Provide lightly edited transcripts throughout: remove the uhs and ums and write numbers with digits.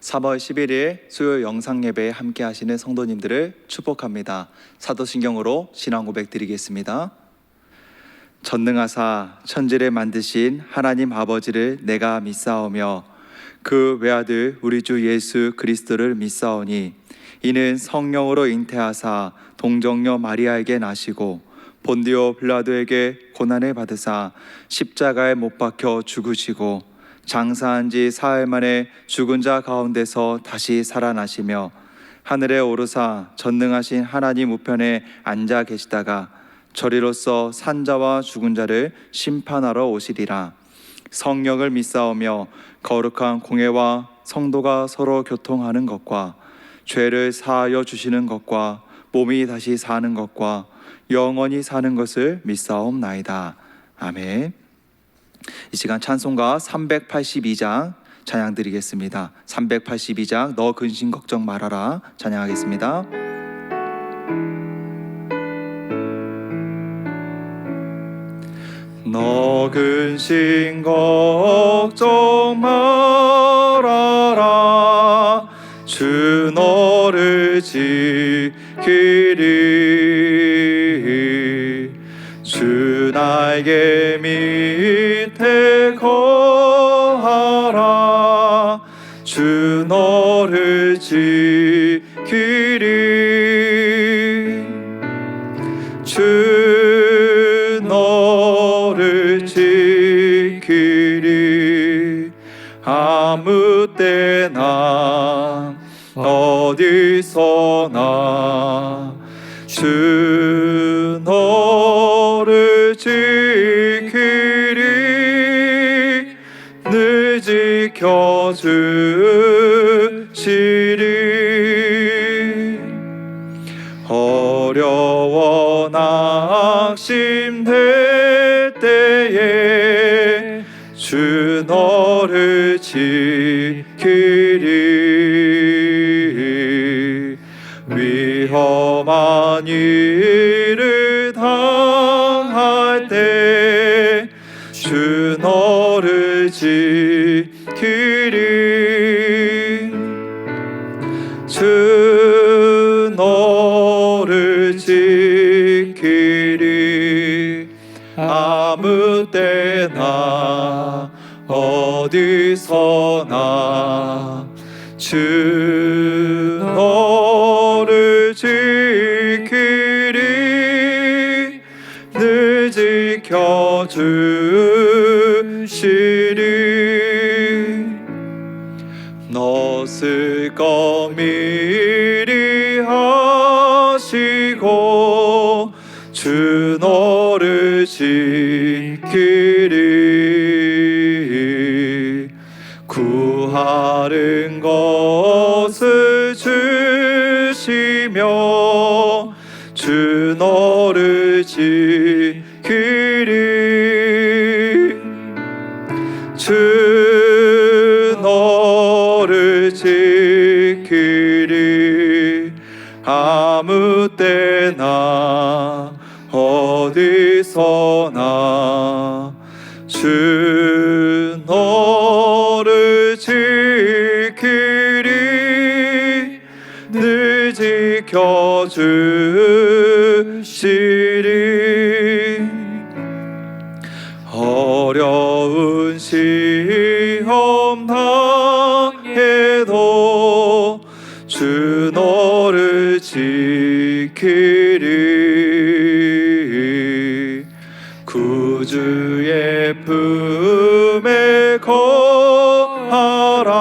3월 11일 수요일 영상예배에 함께 하시는 성도님들을 축복합니다. 사도신경으로 신앙 고백 드리겠습니다. 전능하사 천지를 만드신 하나님 아버지를 내가 믿사오며 그 외아들 우리 주 예수 그리스도를 믿사오니 이는 성령으로 잉태하사 동정녀 마리아에게 나시고 본디오 빌라도에게 고난을 받으사 십자가에 못 박혀 죽으시고 장사한 지 사흘 만에 죽은 자 가운데서 다시 살아나시며 하늘에 오르사 전능하신 하나님 우편에 앉아 계시다가 저리로서 산자와 죽은 자를 심판하러 오시리라. 성령을 믿사오며 거룩한 공회와 성도가 서로 교통하는 것과 죄를 사하여 주시는 것과 몸이 다시 사는 것과 영원히 사는 것을 믿사옵나이다. 아멘. 이 시간 찬송가 382장 찬양 드리겠습니다. 382장 너 근심 걱정 말아라 찬양하겠습니다. 너 근심 걱정 말아라 주 너를 지키리 주 날개 밑에 거하라 주 너를 지키리 주 너를 지키리 아무 때나 어디서나 주 너를 지키리 늘 지켜주시리 어려워 낙심될 때에 주 너를 지키리 위험한 일을 당할 때 주 너를 지키리 주 너를 지키리 아무 때나 어디서나 주 너를 지키리 늘 지켜주시리 너 쓸 것 미리 하시고 주 너를 지키리 구하는 것을 주시며 주 너를 지키리 주 너를 지키리 아무 때나 어디서나 주 너를 지키리 늘 지켜주시리 어려운 시험 당해도 주 너를 지키리 구주의 품에 거하라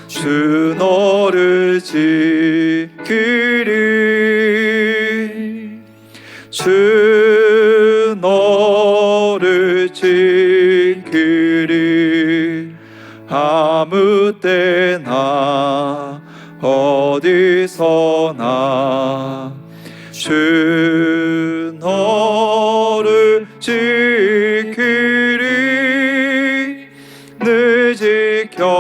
주 너를 지키리 주 너를 지키리 아무 때나 어디서나 주 너를 지키리 늘 지켜주시리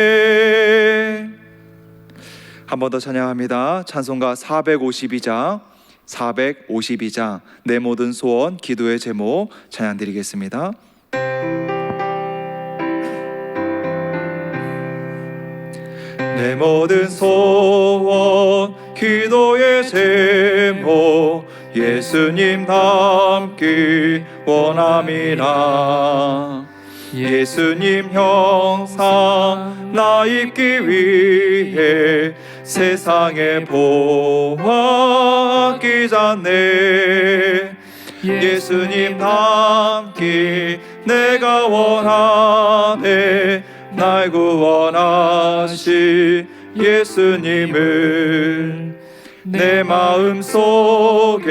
아멘. 한 번 더 찬양합니다. 찬송가 452장 452장 내 모든 소원 기도의 제목 찬양 드리겠습니다. 내 모든 소원 기도의 제목 예수님 닮기 원함이라. 예수님 형상 나 입기 위해 세상에 보았기 전에 예수님 닮기 내가 원하네. 날 구원하시 예수님을 내 마음속에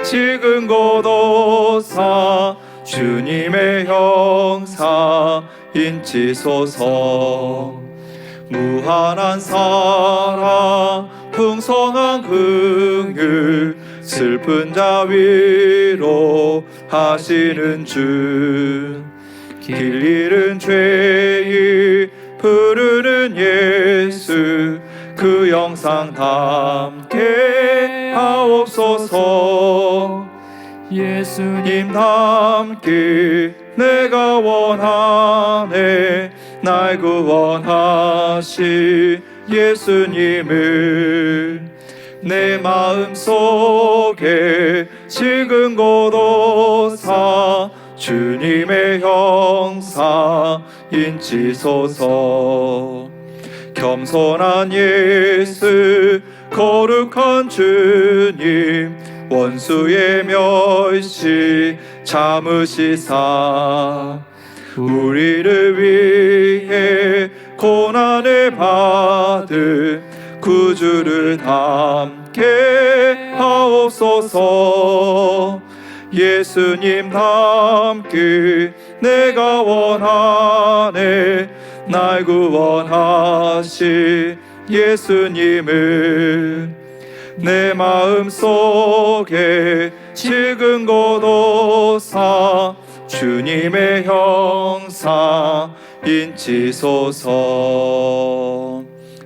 지금 고도사 주님의 형상 인치소서. 무한한 사랑 풍성한 긍휼 슬픈 자 위로 하시는 주. 길 잃은 죄인 부르는 예수 그 영상 담게 하옵소서. 예수님 닮기 내가 원하네. 날 구원하시 예수님을 내 마음속에 지금 고도사 주님의 형상 인치소서. 겸손한 예수 거룩한 주님 원수의 멸시 참으시사 우리를 위해 고난을 받은 구주를 닮게 하옵소서. 예수님 닮기 내가 원하네. 날 구원하시 예수님을 내 마음속에 지금 고도사 주님의 형상 인치소서.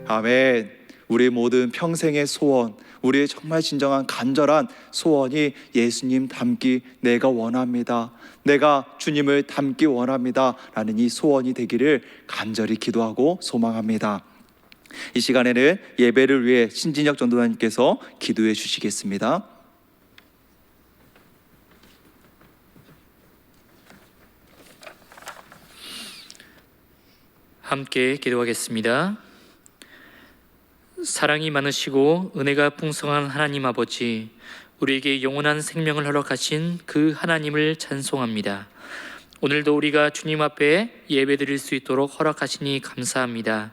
아멘. 우리 모든 평생의 소원, 우리의 정말 진정한 간절한 소원이 예수님 닮기 내가 원합니다. 내가 주님을 닮기 원합니다 라는 이 소원이 되기를 간절히 기도하고 소망합니다. 이 시간에는 예배를 위해 신진혁 전도사님께서 기도해 주시겠습니다. 함께 기도하겠습니다. 사랑이 많으시고 은혜가 풍성한 하나님 아버지, 우리에게 영원한 생명을 허락하신 그 하나님을 찬송합니다. 오늘도 우리가 주님 앞에 예배드릴 수 있도록 허락하시니 감사합니다.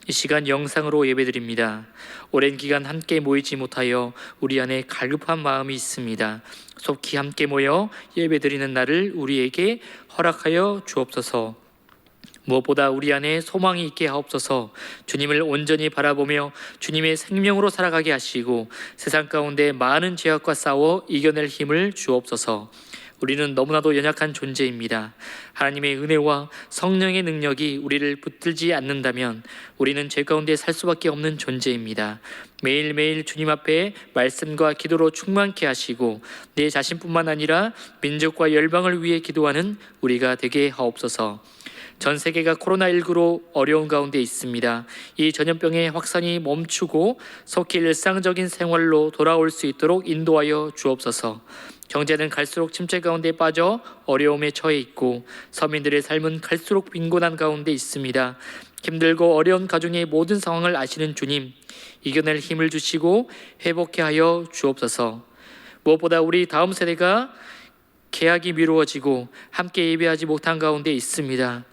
이 시간 영상으로 예배드립니다. 오랜 기간 함께 모이지 못하여 우리 안에 갈급한 마음이 있습니다. 속히 함께 모여 예배드리는 날을 우리에게 허락하여 주옵소서. 무엇보다 우리 안에 소망이 있게 하옵소서. 주님을 온전히 바라보며 주님의 생명으로 살아가게 하시고 세상 가운데 많은 죄악과 싸워 이겨낼 힘을 주옵소서. 우리는 너무나도 연약한 존재입니다. 하나님의 은혜와 성령의 능력이 우리를 붙들지 않는다면 우리는 죄 가운데 살 수밖에 없는 존재입니다. 매일매일 주님 앞에 말씀과 기도로 충만케 하시고 내 자신뿐만 아니라 민족과 열방을 위해 기도하는 우리가 되게 하옵소서. 전 세계가 코로나19로 어려운 가운데 있습니다. 이 전염병의 확산이 멈추고 속히 일상적인 생활로 돌아올 수 있도록 인도하여 주옵소서. 경제는 갈수록 침체 가운데 빠져 어려움에 처해 있고 서민들의 삶은 갈수록 빈곤한 가운데 있습니다. 힘들고 어려운 가정의 모든 상황을 아시는 주님, 이겨낼 힘을 주시고 회복케 하여 주옵소서. 무엇보다 우리 다음 세대가 계약이 미루어지고 함께 예배하지 못한 가운데 있습니다.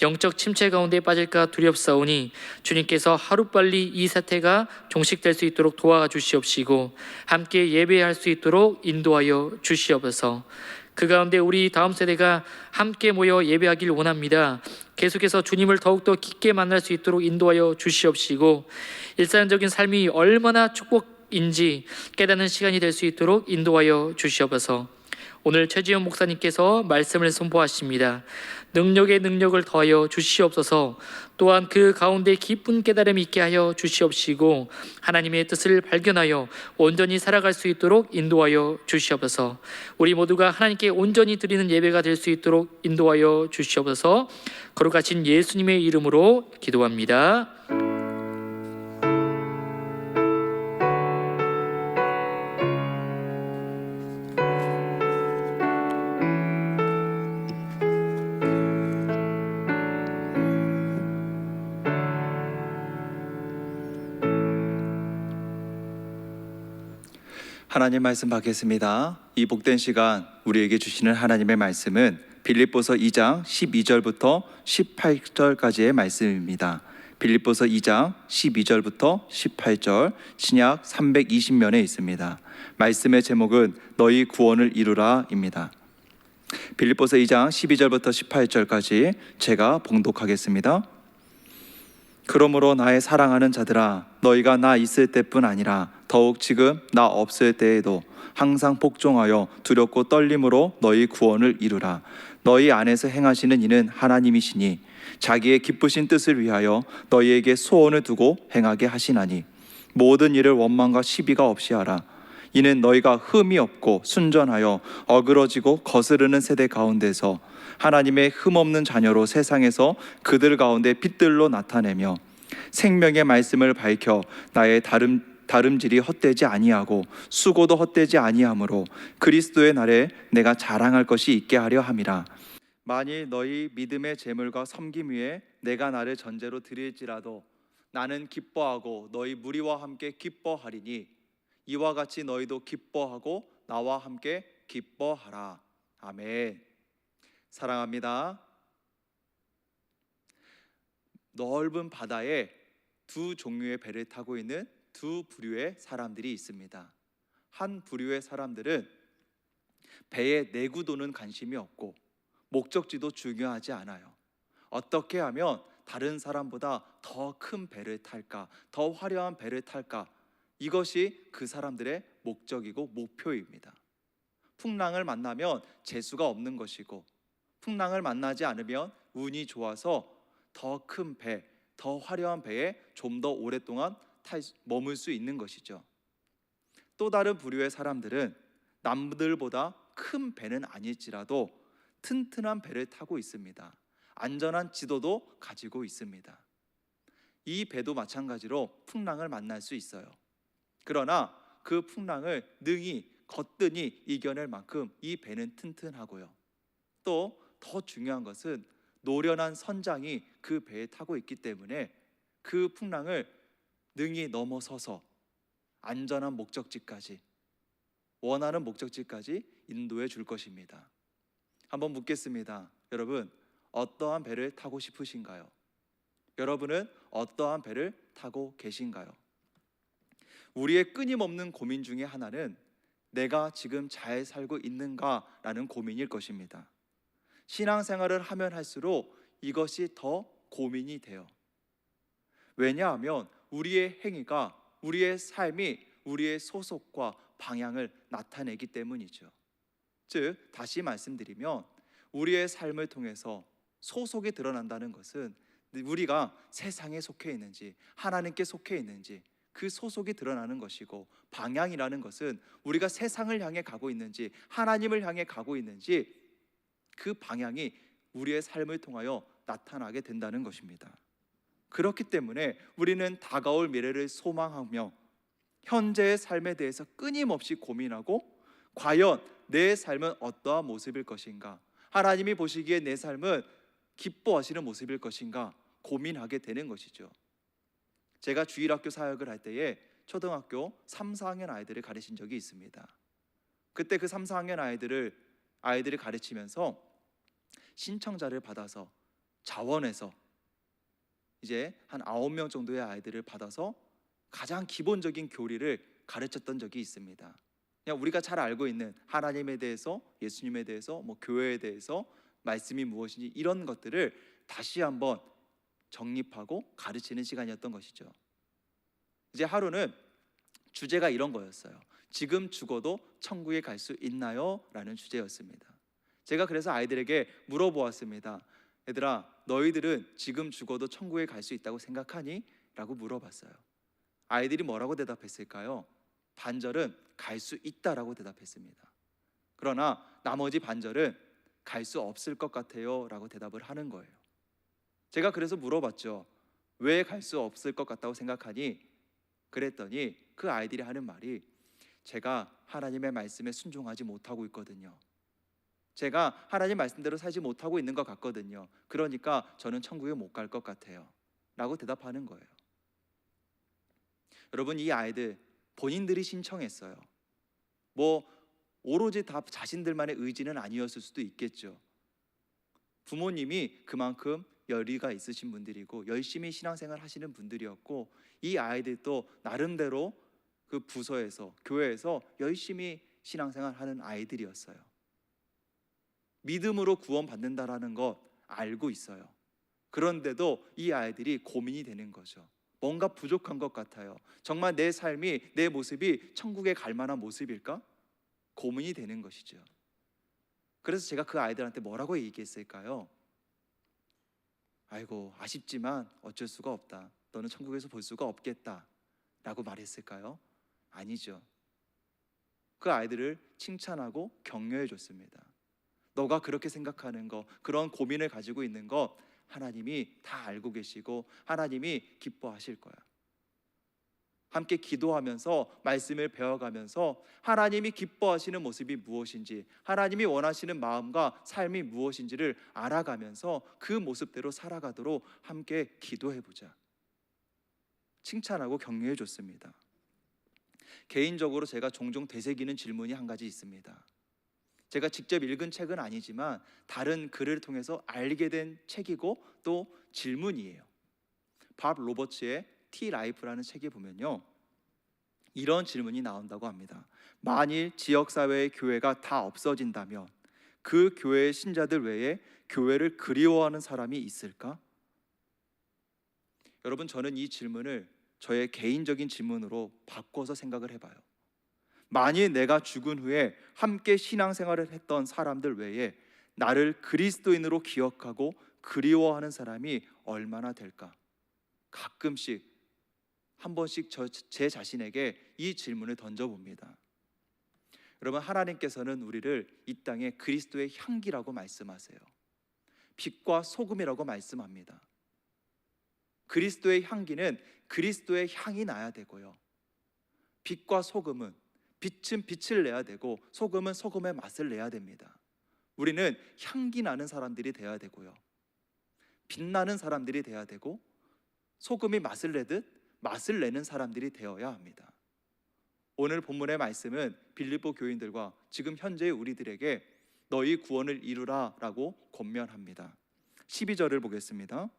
영적 침체 가운데 빠질까 두렵사오니 주님께서 하루빨리 이 사태가 종식될 수 있도록 도와주시옵시고 함께 예배할 수 있도록 인도하여 주시옵소서. 그 가운데 우리 다음 세대가 함께 모여 예배하길 원합니다. 계속해서 주님을 더욱더 깊게 만날 수 있도록 인도하여 주시옵시고 일상적인 삶이 얼마나 축복인지 깨닫는 시간이 될 수 있도록 인도하여 주시옵소서. 오늘 최지현 목사님께서 말씀을 선포하십니다. 능력에 능력을 더하여 주시옵소서. 또한 그 가운데 깊은 깨달음이 있게 하여 주시옵시고 하나님의 뜻을 발견하여 온전히 살아갈 수 있도록 인도하여 주시옵소서. 우리 모두가 하나님께 온전히 드리는 예배가 될 수 있도록 인도하여 주시옵소서. 거룩하신 예수님의 이름으로 기도합니다. 하나님 말씀 받겠습니다. 이 복된 시간 우리에게 주시는 하나님의 말씀은 빌립보서 2장 12절부터 18절까지의 말씀입니다. 빌립보서 2장 12절부터 18절, 신약 320면에 있습니다. 말씀의 제목은 너희 구원을 이루라입니다. 빌립보서 2장 12절부터 18절까지 제가 봉독하겠습니다. 그러므로 나의 사랑하는 자들아, 너희가 나 있을 때뿐 아니라 더욱 지금 나 없을 때에도 항상 복종하여 두렵고 떨림으로 너희 구원을 이루라. 너희 안에서 행하시는 이는 하나님이시니 자기의 기쁘신 뜻을 위하여 너희에게 소원을 두고 행하게 하시나니 모든 일을 원망과 시비가 없이 하라. 이는 너희가 흠이 없고 순전하여 어그러지고 거스르는 세대 가운데서 하나님의 흠없는 자녀로 세상에서 그들 가운데 빛들로 나타내며 생명의 말씀을 밝혀 나의 다름질이 헛되지 아니하고 수고도 헛되지 아니하므로 그리스도의 날에 내가 자랑할 것이 있게 하려 함이라. 만일 너희 믿음의 재물과 섬김 위에 내가 나를 전제로 드릴지라도 나는 기뻐하고 너희 무리와 함께 기뻐하리니 이와 같이 너희도 기뻐하고 나와 함께 기뻐하라. 아멘. 사랑합니다. 넓은 바다에 두 종류의 배를 타고 있는 두 부류의 사람들이 있습니다. 한 부류의 사람들은 배의 내구도는 관심이 없고 목적지도 중요하지 않아요. 어떻게 하면 다른 사람보다 더 큰 배를 탈까, 더 화려한 배를 탈까, 이것이 그 사람들의 목적이고 목표입니다. 풍랑을 만나면 재수가 없는 것이고 풍랑을 만나지 않으면 운이 좋아서 더 큰 배, 더 화려한 배에 좀 더 오랫동안 머물 수 있는 것이죠. 또 다른 부류의 사람들은 남들보다 큰 배는 아닐지라도 튼튼한 배를 타고 있습니다. 안전한 지도도 가지고 있습니다. 이 배도 마찬가지로 풍랑을 만날 수 있어요. 그러나 그 풍랑을 능히 거뜬히 이겨낼 만큼 이 배는 튼튼하고요. 또 더 중요한 것은 노련한 선장이 그 배에 타고 있기 때문에 그 풍랑을 능히 넘어서서 안전한 목적지까지, 원하는 목적지까지 인도해 줄 것입니다. 한번 묻겠습니다. 여러분, 어떠한 배를 타고 싶으신가요? 여러분은 어떠한 배를 타고 계신가요? 우리의 끊임없는 고민 중에 하나는 내가 지금 잘 살고 있는가라는 고민일 것입니다. 신앙생활을 하면 할수록 이것이 더 고민이 돼요. 왜냐하면 우리의 행위가, 우리의 삶이 우리의 소속과 방향을 나타내기 때문이죠. 즉, 다시 말씀드리면 우리의 삶을 통해서 소속이 드러난다는 것은 우리가 세상에 속해 있는지 하나님께 속해 있는지 그 소속이 드러나는 것이고, 방향이라는 것은 우리가 세상을 향해 가고 있는지 하나님을 향해 가고 있는지 그 방향이 우리의 삶을 통하여 나타나게 된다는 것입니다. 그렇기 때문에 우리는 다가올 미래를 소망하며 현재의 삶에 대해서 끊임없이 고민하고, 과연 내 삶은 어떠한 모습일 것인가, 하나님이 보시기에 내 삶은 기뻐하시는 모습일 것인가 고민하게 되는 것이죠. 제가 주일학교 사역을 할 때에 초등학교 3, 4학년 아이들을 가르친 적이 있습니다. 그때 그 3, 4학년 아이들을 가르치면서 신청자를 받아서 자원에서 이제 한 9명 정도의 아이들을 받아서 가장 기본적인 교리를 가르쳤던 적이 있습니다. 그냥 우리가 잘 알고 있는 하나님에 대해서, 예수님에 대해서, 교회에 대해서, 말씀이 무엇인지 이런 것들을 다시 한번 정립하고 가르치는 시간이었던 것이죠. 이제 하루는 주제가 이런 거였어요. 지금 죽어도 천국에 갈 수 있나요? 라는 주제였습니다. 제가 그래서 아이들에게 물어보았습니다. 얘들아, 너희들은 지금 죽어도 천국에 갈 수 있다고 생각하니? 라고 물어봤어요. 아이들이 뭐라고 대답했을까요? 반절은 갈 수 있다라고 대답했습니다. 그러나 나머지 반절은 갈 수 없을 것 같아요 라고 대답을 하는 거예요. 제가 그래서 물어봤죠. 왜 갈 수 없을 것 같다고 생각하니? 그랬더니 그 아이들이 하는 말이, 제가 하나님의 말씀에 순종하지 못하고 있거든요. 제가 하나님 말씀대로 살지 못하고 있는 것 같거든요. 그러니까 저는 천국에 못 갈 것 같아요 라고 대답하는 거예요. 여러분, 이 아이들 본인들이 신청했어요. 오로지 다 자신들만의 의지는 아니었을 수도 있겠죠. 부모님이 그만큼 열의가 있으신 분들이고 열심히 신앙생활 하시는 분들이었고, 이 아이들도 나름대로 그 부서에서, 교회에서 열심히 신앙생활 하는 아이들이었어요. 믿음으로 구원받는다라는 것 알고 있어요. 그런데도 이 아이들이 고민이 되는 거죠. 뭔가 부족한 것 같아요. 정말 내 삶이, 내 모습이 천국에 갈 만한 모습일까? 고민이 되는 것이죠. 그래서 제가 그 아이들한테 뭐라고 얘기했을까요? 아이고, 아쉽지만 어쩔 수가 없다. 너는 천국에서 볼 수가 없겠다 라고 말했을까요? 아니죠. 그 아이들을 칭찬하고 격려해 줬습니다. 너가 그렇게 생각하는 거, 그런 고민을 가지고 있는 거 하나님이 다 알고 계시고 하나님이 기뻐하실 거야. 함께 기도하면서 말씀을 배워가면서 하나님이 기뻐하시는 모습이 무엇인지, 하나님이 원하시는 마음과 삶이 무엇인지를 알아가면서 그 모습대로 살아가도록 함께 기도해보자. 칭찬하고 격려해 줬습니다. 개인적으로 제가 종종 되새기는 질문이 한 가지 있습니다. 제가 직접 읽은 책은 아니지만 다른 글을 통해서 알게 된 책이고 또 질문이에요. 밥 로버츠의 T-라이프라는 책에 보면요, 이런 질문이 나온다고 합니다. 만일 지역사회의 교회가 다 없어진다면 그 교회의 신자들 외에 교회를 그리워하는 사람이 있을까? 여러분, 저는 이 질문을 저의 개인적인 질문으로 바꿔서 생각을 해봐요. 만일 내가 죽은 후에 함께 신앙생활을 했던 사람들 외에 나를 그리스도인으로 기억하고 그리워하는 사람이 얼마나 될까? 가끔씩 한 번씩 제 자신에게 이 질문을 던져봅니다. 여러분, 하나님께서는 우리를 이 땅에 그리스도의 향기라고 말씀하세요. 빛과 소금이라고 말씀합니다. 그리스도의 향기는 그리스도의 향이 나야 되고요, 빛과 소금은, 빛은 빛을 내야 되고 소금은 소금의 맛을 내야 됩니다. 우리는 향기 나는 사람들이 되어야 되고요, 빛나는 사람들이 되어야 되고, 소금이 맛을 내듯 맛을 내는 사람들이 되어야 합니다. 오늘 본문의 말씀은 빌립보 교인들과 지금 현재의 우리들에게 너희 구원을 이루라 라고 권면합니다. 12절을 보겠습니다.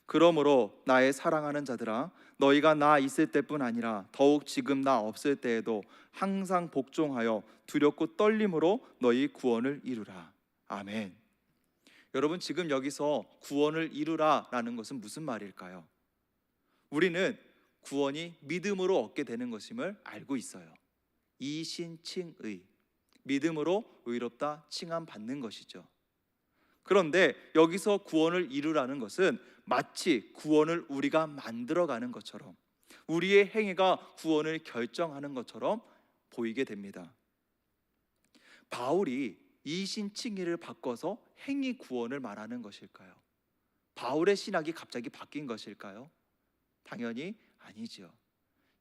그러므로 나의 사랑하는 자들아, 너희가 나 있을 때뿐 아니라 더욱 지금 나 없을 때에도 항상 복종하여 두렵고 떨림으로 너희 구원을 이루라. 아멘. 여러분, 지금 여기서 구원을 이루라 라는 것은 무슨 말일까요? 우리는 구원이 믿음으로 얻게 되는 것임을 알고 있어요. 이신칭의, 믿음으로 의롭다 칭함 받는 것이죠. 그런데 여기서 구원을 이루라는 것은 마치 구원을 우리가 만들어가는 것처럼, 우리의 행위가 구원을 결정하는 것처럼 보이게 됩니다. 바울이 이신칭의를 바꿔서 행위 구원을 말하는 것일까요? 바울의 신학이 갑자기 바뀐 것일까요? 당연히 아니죠.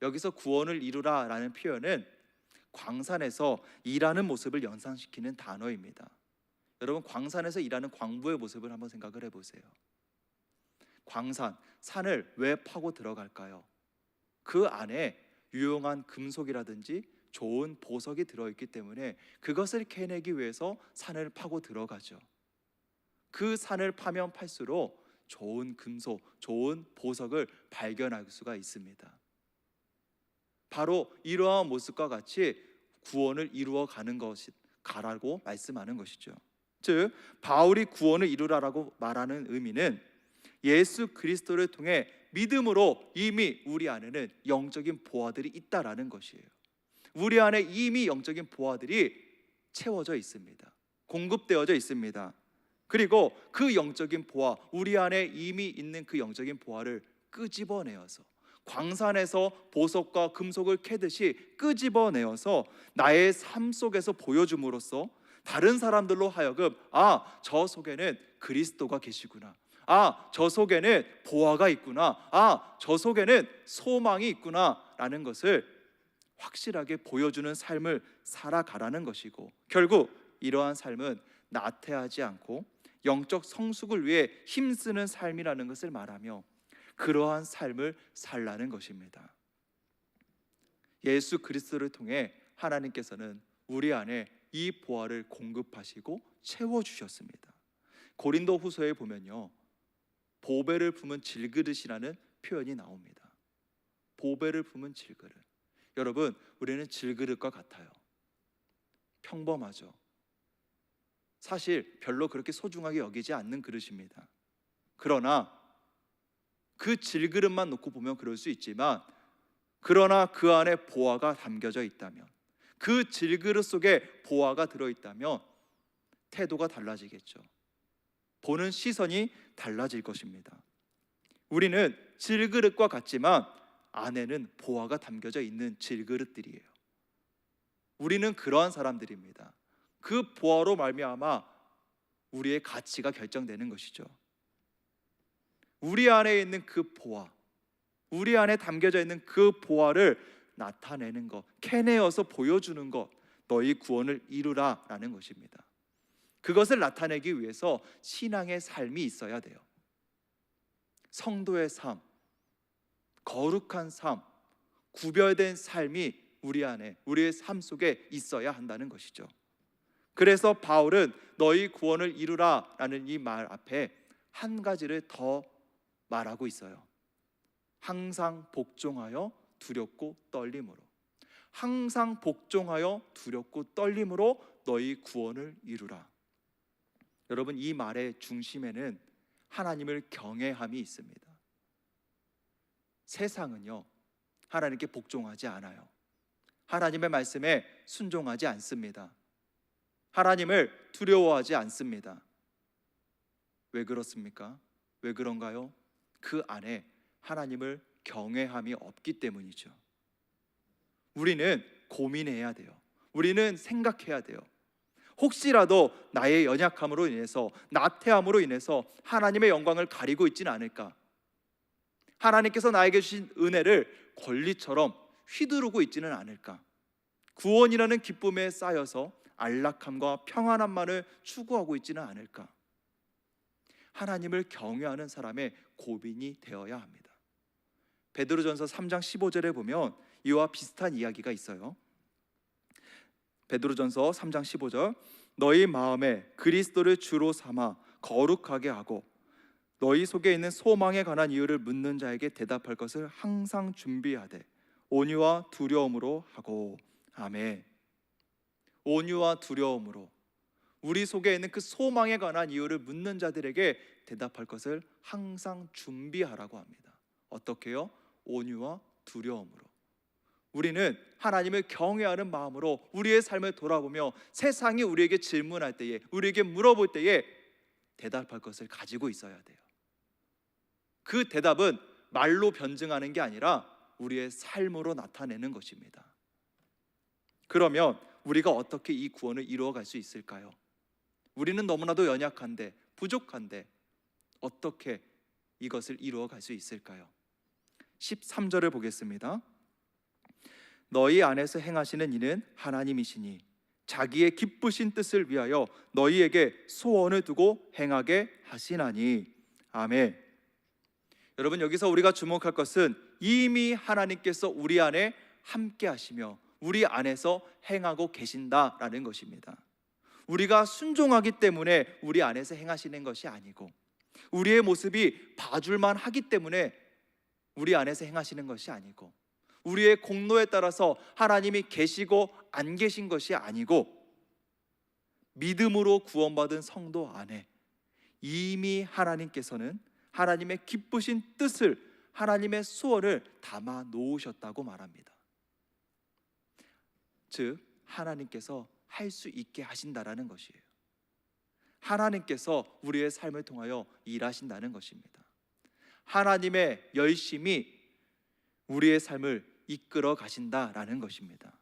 여기서 구원을 이루라 라는 표현은 광산에서 일하는 모습을 연상시키는 단어입니다. 여러분, 광산에서 일하는 광부의 모습을 한번 생각을 해보세요. 광산, 산을 왜 파고 들어갈까요? 그 안에 유용한 금속이라든지 좋은 보석이 들어있기 때문에 그것을 캐내기 위해서 산을 파고 들어가죠. 그 산을 파면 팔수록 좋은 금속, 좋은 보석을 발견할 수가 있습니다. 바로 이러한 모습과 같이 구원을 이루어가는 것이라고 말씀하는 것이죠. 즉, 바울이 구원을 이루라라고 말하는 의미는 예수 그리스도를 통해 믿음으로 이미 우리 안에는 영적인 보화들이 있다라는 것이에요. 우리 안에 이미 영적인 보화들이 채워져 있습니다. 공급되어져 있습니다. 그리고 그 영적인 보화, 우리 안에 이미 있는 그 영적인 보화를 끄집어내어서 광산에서 보석과 금속을 캐듯이 끄집어내어서 나의 삶 속에서 보여줌으로써 다른 사람들로 하여금 저 속에는 그리스도가 계시구나, 저 속에는 보화가 있구나, 저 속에는 소망이 있구나 라는 것을 확실하게 보여주는 삶을 살아가라는 것이고, 결국 이러한 삶은 나태하지 않고 영적 성숙을 위해 힘쓰는 삶이라는 것을 말하며 그러한 삶을 살라는 것입니다. 예수 그리스도를 통해 하나님께서는 우리 안에 이 보화를 공급하시고 채워주셨습니다. 고린도 후서에 보면요, 보배를 품은 질그릇이라는 표현이 나옵니다. 보배를 품은 질그릇. 여러분, 우리는 질그릇과 같아요. 평범하죠. 사실 별로 그렇게 소중하게 여기지 않는 그릇입니다. 그러나 그 질그릇만 놓고 보면 그럴 수 있지만, 그러나 그 안에 보화가 담겨져 있다면, 그 질그릇 속에 보화가 들어있다면 태도가 달라지겠죠. 보는 시선이 달라질 것입니다. 우리는 질그릇과 같지만 안에는 보화가 담겨져 있는 질그릇들이에요. 우리는 그러한 사람들입니다. 그 보화로 말미암아 우리의 가치가 결정되는 것이죠. 우리 안에 있는 그 보화, 우리 안에 담겨져 있는 그 보화를 나타내는 것, 캐내어서 보여주는 것, 너희 구원을 이루라 라는 것입니다. 그것을 나타내기 위해서 신앙의 삶이 있어야 돼요. 성도의 삶, 거룩한 삶, 구별된 삶이 우리 안에, 우리의 삶 속에 있어야 한다는 것이죠. 그래서 바울은 너희 구원을 이루라 라는 이 말 앞에 한 가지를 더 말하고 있어요. 항상 복종하여 두렵고 떨림으로, 항상 복종하여 두렵고 떨림으로 너희 구원을 이루라. 여러분, 이 말의 중심에는 하나님을 경외함이 있습니다. 세상은요, 하나님께 복종하지 않아요. 하나님의 말씀에 순종하지 않습니다. 하나님을 두려워하지 않습니다. 왜 그렇습니까? 왜 그런가요? 그 안에 하나님을 경외함이 없기 때문이죠. 우리는 고민해야 돼요. 우리는 생각해야 돼요. 혹시라도 나의 연약함으로 인해서, 나태함으로 인해서 하나님의 영광을 가리고 있지는 않을까? 하나님께서 나에게 주신 은혜를 권리처럼 휘두르고 있지는 않을까? 구원이라는 기쁨에 쌓여서 안락함과 평안함만을 추구하고 있지는 않을까? 하나님을 경외하는 사람의 고민이 되어야 합니다. 베드로전서 3장 15절에 보면 이와 비슷한 이야기가 있어요. 베드로전서 3장 15절, 너희 마음에 그리스도를 주로 삼아 거룩하게 하고 너희 속에 있는 소망에 관한 이유를 묻는 자에게 대답할 것을 항상 준비하되 온유와 두려움으로 하고. 아멘. 온유와 두려움으로 우리 속에 있는 그 소망에 관한 이유를 묻는 자들에게 대답할 것을 항상 준비하라고 합니다. 어떻게요? 온유와 두려움으로. 우리는 하나님을 경외하는 마음으로 우리의 삶을 돌아보며 세상이 우리에게 질문할 때에, 우리에게 물어볼 때에 대답할 것을 가지고 있어야 돼요. 그 대답은 말로 변증하는 게 아니라 우리의 삶으로 나타내는 것입니다. 그러면 우리가 어떻게 이 구원을 이루어갈 수 있을까요? 우리는 너무나도 연약한데, 부족한데 어떻게 이것을 이루어갈 수 있을까요? 13절을 보겠습니다. 너희 안에서 행하시는 이는 하나님이시니 자기의 기쁘신 뜻을 위하여 너희에게 소원을 두고 행하게 하시나니. 아멘. 여러분, 여기서 우리가 주목할 것은 이미 하나님께서 우리 안에 함께 하시며 우리 안에서 행하고 계신다라는 것입니다. 우리가 순종하기 때문에 우리 안에서 행하시는 것이 아니고, 우리의 모습이 봐줄만 하기 때문에 우리 안에서 행하시는 것이 아니고, 우리의 공로에 따라서 하나님이 계시고 안 계신 것이 아니고, 믿음으로 구원받은 성도 안에 이미 하나님께서는 하나님의 기쁘신 뜻을, 하나님의 소원을 담아 놓으셨다고 말합니다. 즉 하나님께서 할 수 있게 하신다라는 것이에요. 하나님께서 우리의 삶을 통하여 일하신다는 것입니다. 하나님의 열심이 우리의 삶을 이끌어 가신다라는 것입니다.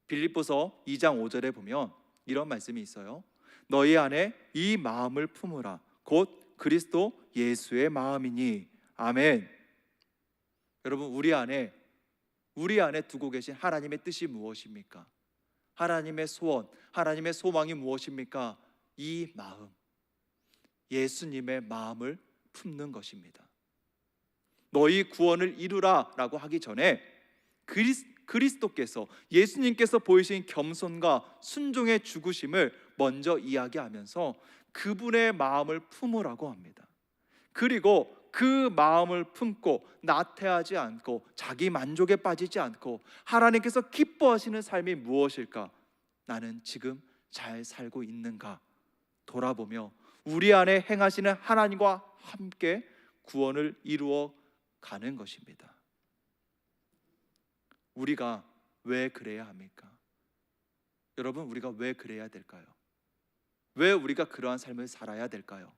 빌립보서 2장 5절에 보면 이런 말씀이 있어요. 너희 안에 이 마음을 품으라. 곧 그리스도 예수의 마음이니. 아멘. 여러분, 우리 안에 두고 계신 하나님의 뜻이 무엇입니까? 하나님의 소원, 하나님의 소망이 무엇입니까? 이 마음, 예수님의 마음을 품는 것입니다. 너희 구원을 이루라 라고 하기 전에 그리스도께서, 예수님께서 보이신 겸손과 순종의 죽으심을 먼저 이야기하면서 그분의 마음을 품으라고 합니다. 그리고 그 마음을 품고 나태하지 않고 자기 만족에 빠지지 않고 하나님께서 기뻐하시는 삶이 무엇일까? 나는 지금 잘 살고 있는가? 돌아보며 우리 안에 행하시는 하나님과 함께 구원을 이루어 가는 것입니다. 우리가 왜 그래야 합니까? 여러분, 우리가 왜 그래야 될까요? 왜 우리가 그러한 삶을 살아야 될까요?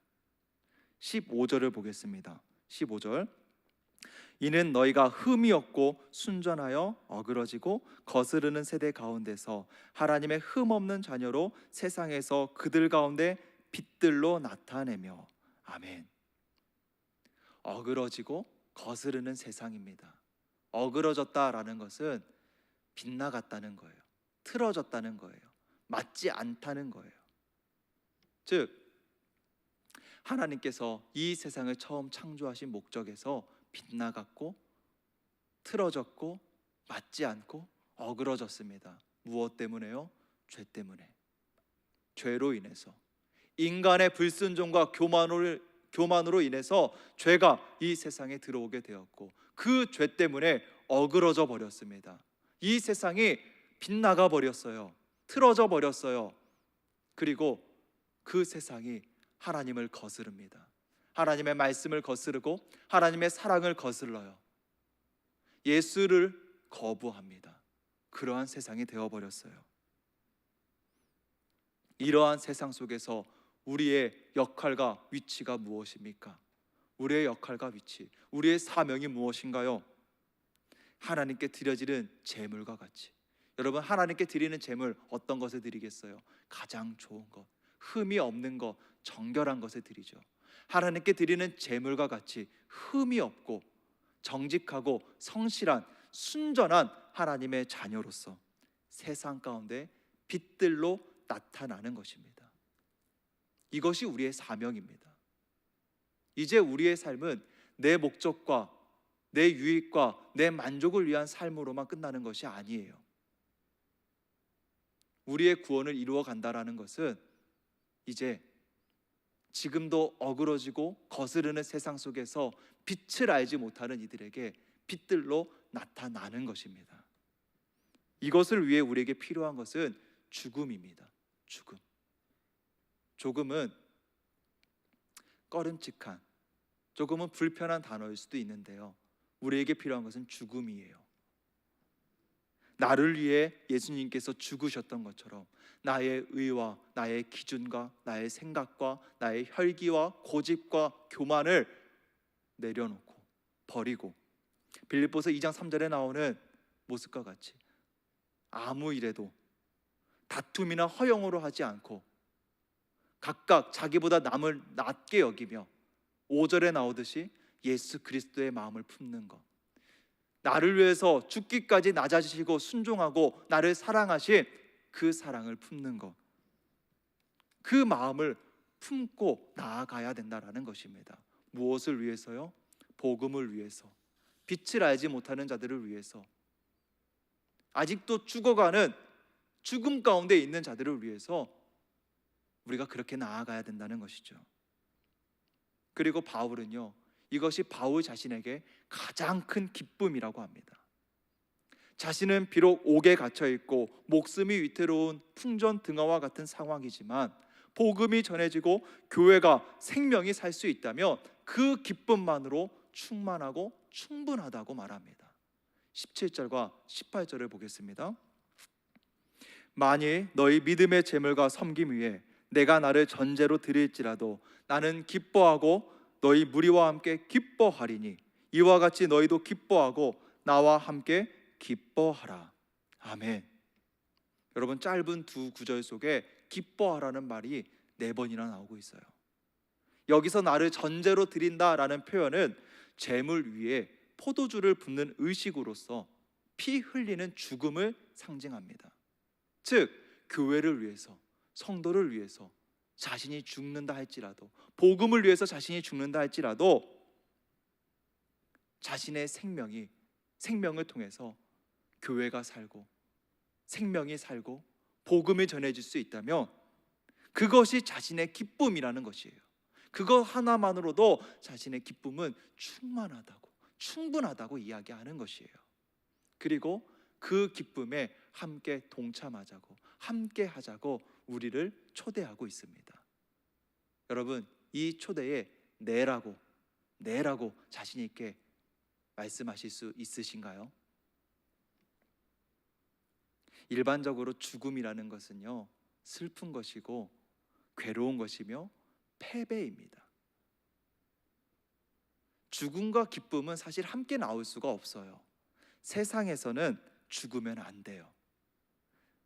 15절을 보겠습니다. 15절. 이는 너희가 흠이 없고 순전하여 어그러지고 거스르는 세대 가운데서 하나님의 흠 없는 자녀로 세상에서 그들 가운데 빛들로 나타내며. 아멘. 어그러지고 거스르는 세상입니다. 어그러졌다라는 것은 빗나갔다는 거예요. 틀어졌다는 거예요. 맞지 않다는 거예요. 즉 하나님께서 이 세상을 처음 창조하신 목적에서 빗나갔고 틀어졌고 맞지 않고 어그러졌습니다. 무엇 때문에요? 죄 때문에. 죄로 인해서, 인간의 불순종과 교만으로 인해서 죄가 이 세상에 들어오게 되었고 그 죄 때문에 어그러져 버렸습니다. 이 세상이 빗나가 버렸어요. 틀어져 버렸어요. 그리고 그 세상이 하나님을 거스릅니다. 하나님의 말씀을 거스르고 하나님의 사랑을 거슬러요. 예수를 거부합니다. 그러한 세상이 되어버렸어요. 이러한 세상 속에서 우리의 역할과 위치가 무엇입니까? 우리의 역할과 위치, 우리의 사명이 무엇인가요? 하나님께 드려지는 제물과 같이. 여러분, 하나님께 드리는 제물 어떤 것을 드리겠어요? 가장 좋은 것, 흠이 없는 것, 정결한 것을 드리죠. 하나님께 드리는 제물과 같이 흠이 없고 정직하고 성실한 순전한 하나님의 자녀로서 세상 가운데 빛들로 나타나는 것입니다. 이것이 우리의 사명입니다. 이제 우리의 삶은 내 목적과 내 유익과 내 만족을 위한 삶으로만 끝나는 것이 아니에요. 우리의 구원을 이루어 간다라는 것은 이제 지금도 어그러지고 거스르는 세상 속에서 빛을 알지 못하는 이들에게 빛들로 나타나는 것입니다. 이것을 위해 우리에게 필요한 것은 죽음입니다. 죽음. 조금은 꺼림칙한, 조금은 불편한 단어일 수도 있는데요, 우리에게 필요한 것은 죽음이에요. 나를 위해 예수님께서 죽으셨던 것처럼 나의 의와 나의 기준과 나의 생각과 나의 혈기와 고집과 교만을 내려놓고 버리고 빌립보서 2장 3절에 나오는 모습과 같이 아무 일에도 다툼이나 허영으로 하지 않고 각각 자기보다 남을 낮게 여기며 5절에 나오듯이 예수 그리스도의 마음을 품는 것, 나를 위해서 죽기까지 낮아지시고 순종하고 나를 사랑하신 그 사랑을 품는 것, 그 마음을 품고 나아가야 된다라는 것입니다. 무엇을 위해서요? 복음을 위해서, 빛을 알지 못하는 자들을 위해서, 아직도 죽어가는 죽음 가운데 있는 자들을 위해서 우리가 그렇게 나아가야 된다는 것이죠. 그리고 바울은요, 이것이 바울 자신에게 가장 큰 기쁨이라고 합니다. 자신은 비록 옥에 갇혀 있고 목숨이 위태로운 풍전등화와 같은 상황이지만 복음이 전해지고 교회가 생명이 살 수 있다면 그 기쁨만으로 충만하고 충분하다고 말합니다. 17절과 18절을 보겠습니다. 만일 너희 믿음의 재물과 섬김 위에 내가 나를 전제로 드릴지라도 나는 기뻐하고 너희 무리와 함께 기뻐하리니 이와 같이 너희도 기뻐하고 나와 함께 기뻐하라. 아멘. 여러분, 짧은 두 구절 속에 기뻐하라는 말이 4번이나 나오고 있어요. 여기서 나를 전제로 드린다라는 표현은 재물 위에 포도주를 붓는 의식으로서 피 흘리는 죽음을 상징합니다. 즉, 교회를 위해서, 성도를 위해서 자신이 죽는다 할지라도, 복음을 위해서 자신이 죽는다 할지라도 자신의 생명을 통해서 교회가 살고 생명이 살고 복음이 전해질 수 있다면 그것이 자신의 기쁨이라는 것이에요. 그것 하나만으로도 자신의 기쁨은 충만하다고, 충분하다고 이야기하는 것이에요. 그리고 그 기쁨에 함께 동참하자고, 함께 하자고 우리를 초대하고 있습니다. 여러분, 이 초대에 내라고 자신 있게 말씀하실 수 있으신가요? 일반적으로 죽음이라는 것은요, 슬픈 것이고 괴로운 것이며 패배입니다. 죽음과 기쁨은 사실 함께 나올 수가 없어요. 세상에서는 죽으면 안 돼요.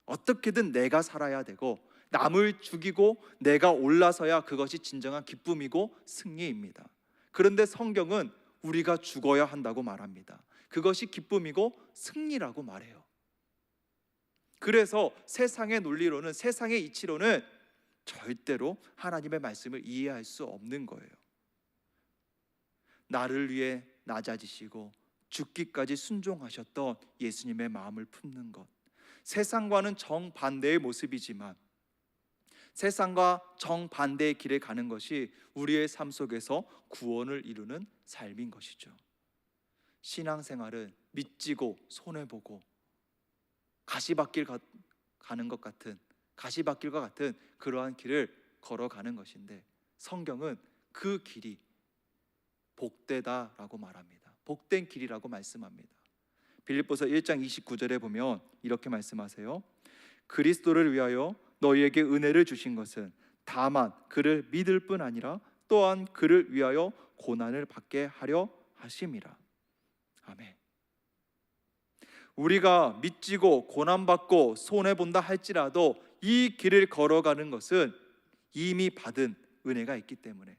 어떻게든 내가 살아야 되고 남을 죽이고 내가 올라서야 그것이 진정한 기쁨이고 승리입니다. 그런데 성경은 우리가 죽어야 한다고 말합니다. 그것이 기쁨이고 승리라고 말해요. 그래서 세상의 논리로는, 세상의 이치로는 절대로 하나님의 말씀을 이해할 수 없는 거예요. 나를 위해 낮아지시고 죽기까지 순종하셨던 예수님의 마음을 품는 것, 세상과는 정반대의 모습이지만 세상과 정반대의 길에 가는 것이 우리의 삶 속에서 구원을 이루는 삶인 것이죠. 신앙생활은 믿지고 손해보고 가시밭길 가는 것 같은, 가시밭길과 같은 그러한 길을 걸어가는 것인데 성경은 그 길이 복되다라고 말합니다. 복된 길이라고 말씀합니다. 빌립보서 1장 29절에 보면 이렇게 말씀하세요. 그리스도를 위하여 너희에게 은혜를 주신 것은 다만 그를 믿을 뿐 아니라 또한 그를 위하여 고난을 받게 하려 하심이라. 아멘. 우리가 믿지고 고난받고 손해본다 할지라도 이 길을 걸어가는 것은 이미 받은 은혜가 있기 때문에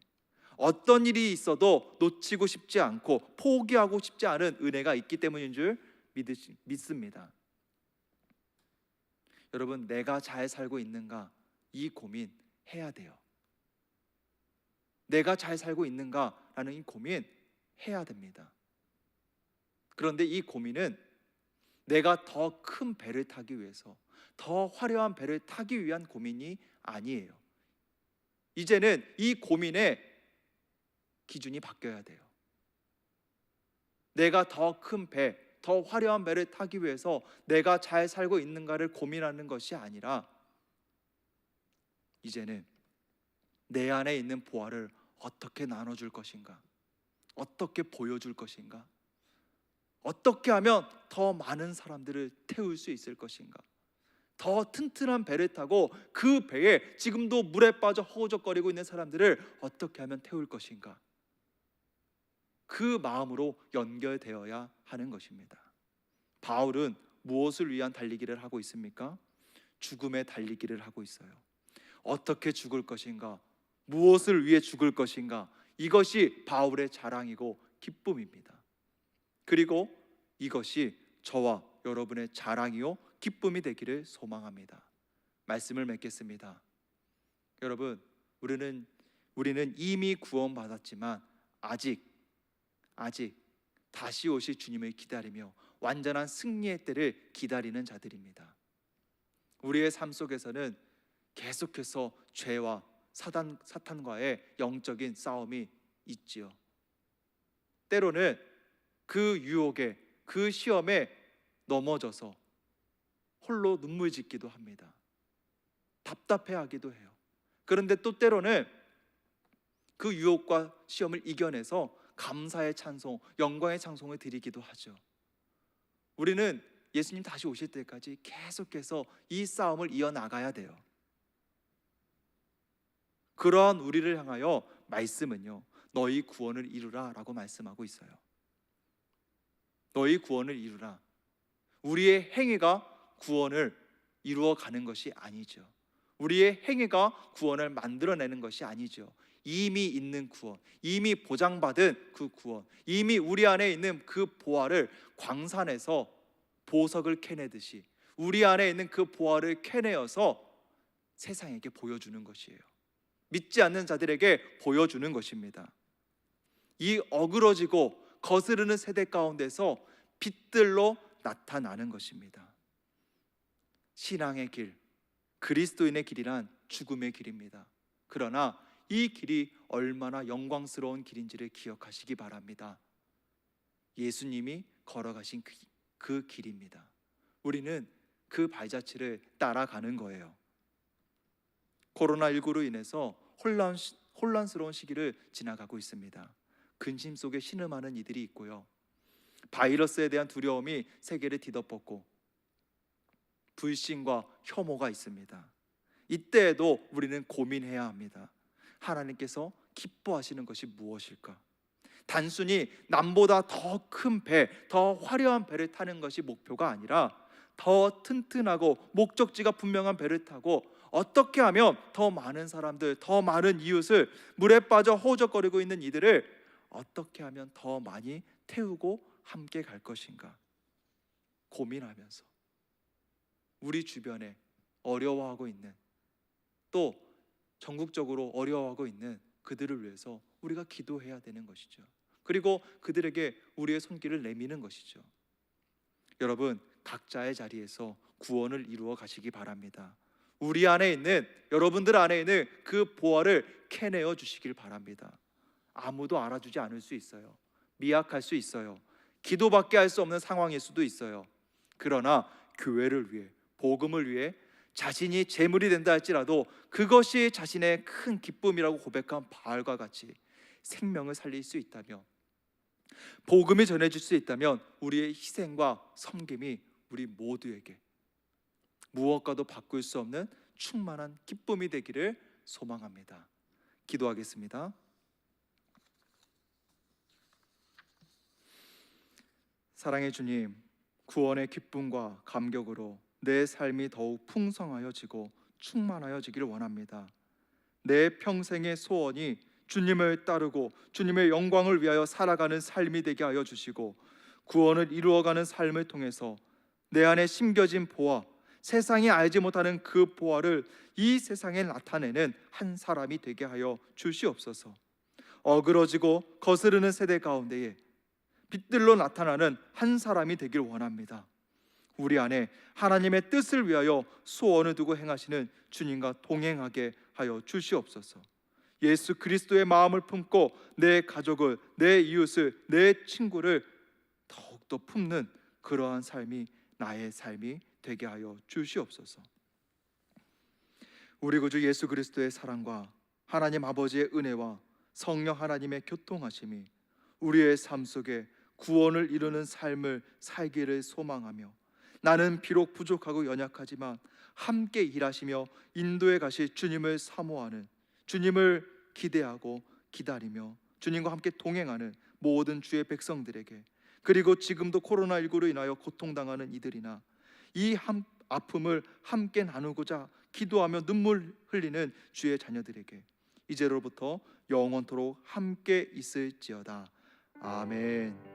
어떤 일이 있어도 놓치고 싶지 않고 포기하고 싶지 않은 은혜가 있기 때문인 줄 믿습니다. 여러분, 내가 잘 살고 있는가? 이 고민 해야 돼요. 내가 잘 살고 있는가라는 이 고민 해야 됩니다. 그런데 이 고민은 내가 더 큰 배를 타기 위해서, 더 화려한 배를 타기 위한 고민이 아니에요. 이제는 이 고민의 기준이 바뀌어야 돼요. 내가 더 큰 배, 더 화려한 배를 타기 위해서 내가 잘 살고 있는가를 고민하는 것이 아니라 이제는 내 안에 있는 보화를 어떻게 나눠줄 것인가, 어떻게 보여줄 것인가, 어떻게 하면 더 많은 사람들을 태울 수 있을 것인가, 더 튼튼한 배를 타고 그 배에 지금도 물에 빠져 허우적거리고 있는 사람들을 어떻게 하면 태울 것인가, 그 마음으로 연결되어야 하는 것입니다. 바울은 무엇을 위한 달리기를 하고 있습니까? 죽음의 달리기를 하고 있어요. 어떻게 죽을 것인가, 무엇을 위해 죽을 것인가, 이것이 바울의 자랑이고 기쁨입니다. 그리고 이것이 저와 여러분의 자랑이요 기쁨이 되기를 소망합니다. 말씀을 맺겠습니다. 여러분, 우리는 이미 구원받았지만 아직 다시 오실 주님을 기다리며 완전한 승리의 때를 기다리는 자들입니다. 우리의 삶 속에서는 계속해서 죄와 사탄과의 영적인 싸움이 있지요. 때로는 그 유혹에, 그 시험에 넘어져서 홀로 눈물 짓기도 합니다. 답답해하기도 해요. 그런데 또 때로는 그 유혹과 시험을 이겨내서 감사의 찬송, 영광의 찬송을 드리기도 하죠. 우리는 예수님 다시 오실 때까지 계속해서 이 싸움을 이어나가야 돼요. 그러한 우리를 향하여 말씀은요, 너희 구원을 이루라 라고 말씀하고 있어요. 너희 구원을 이루라. 우리의 행위가 구원을 이루어가는 것이 아니죠. 우리의 행위가 구원을 만들어내는 것이 아니죠. 이미 있는 구원, 이미 보장받은 그 구원, 이미 우리 안에 있는 그 보화를 광산에서 보석을 캐내듯이 우리 안에 있는 그 보화를 캐내어서 세상에게 보여주는 것이에요. 믿지 않는 자들에게 보여주는 것입니다. 이 어그러지고 거스르는 세대 가운데서 빛들로 나타나는 것입니다. 신앙의 길, 그리스도인의 길이란 죽음의 길입니다. 그러나 이 길이 얼마나 영광스러운 길인지를 기억하시기 바랍니다. 예수님이 걸어가신 그 길입니다. 우리는 그 발자취를 따라가는 거예요. 코로나19로 인해서 혼란스러운 시기를 지나가고 있습니다. 근심 속에 신음하는 이들이 있고요, 바이러스에 대한 두려움이 세계를 뒤덮었고 불신과 혐오가 있습니다. 이때에도 우리는 고민해야 합니다. 하나님께서 기뻐하시는 것이 무엇일까? 단순히 남보다 더 큰 배, 더 화려한 배를 타는 것이 목표가 아니라 더 튼튼하고 목적지가 분명한 배를 타고 어떻게 하면 더 많은 사람들, 더 많은 이웃을, 물에 빠져 허우적거리고 있는 이들을 어떻게 하면 더 많이 태우고 함께 갈 것인가 고민하면서 우리 주변에 어려워하고 있는, 또 전국적으로 어려워하고 있는 그들을 위해서 우리가 기도해야 되는 것이죠. 그리고 그들에게 우리의 손길을 내미는 것이죠. 여러분, 각자의 자리에서 구원을 이루어 가시기 바랍니다. 우리 안에 있는, 여러분들 안에 있는 그 보화를 캐내어 주시길 바랍니다. 아무도 알아주지 않을 수 있어요. 미약할 수 있어요. 기도밖에 할 수 없는 상황일 수도 있어요. 그러나 교회를 위해, 복음을 위해 자신이 재물이 된다 할지라도 그것이 자신의 큰 기쁨이라고 고백한 바알과 같이 생명을 살릴 수 있다면, 복음이 전해질 수 있다면 우리의 희생과 섬김이 우리 모두에게 무엇과도 바꿀 수 없는 충만한 기쁨이 되기를 소망합니다. 기도하겠습니다. 사랑의 주님, 구원의 기쁨과 감격으로 내 삶이 더욱 풍성하여지고 충만하여지기를 원합니다. 내 평생의 소원이 주님을 따르고 주님의 영광을 위하여 살아가는 삶이 되게 하여 주시고, 구원을 이루어가는 삶을 통해서 내 안에 심겨진 보화, 세상이 알지 못하는 그 보화를 이 세상에 나타내는 한 사람이 되게 하여 주시옵소서. 어그러지고 거스르는 세대 가운데에 빛들로 나타나는 한 사람이 되길 원합니다. 우리 안에 하나님의 뜻을 위하여 소원을 두고 행하시는 주님과 동행하게 하여 주시옵소서. 예수 그리스도의 마음을 품고 내 가족을, 내 이웃을, 내 친구를 더욱더 품는 그러한 삶이 나의 삶이 되게 하여 주시옵소서. 우리 구주 예수 그리스도의 사랑과 하나님 아버지의 은혜와 성령 하나님의 교통하심이 우리의 삶 속에 구원을 이루는 삶을 살기를 소망하며, 나는 비록 부족하고 연약하지만 함께 일하시며 인도해 가실 주님을 사모하는, 주님을 기대하고 기다리며 주님과 함께 동행하는 모든 주의 백성들에게, 그리고 지금도 코로나19로 인하여 고통당하는 이들이나 이 아픔을 함께 나누고자 기도하며 눈물 흘리는 주의 자녀들에게 이제로부터 영원토록 함께 있을지어다. 아멘.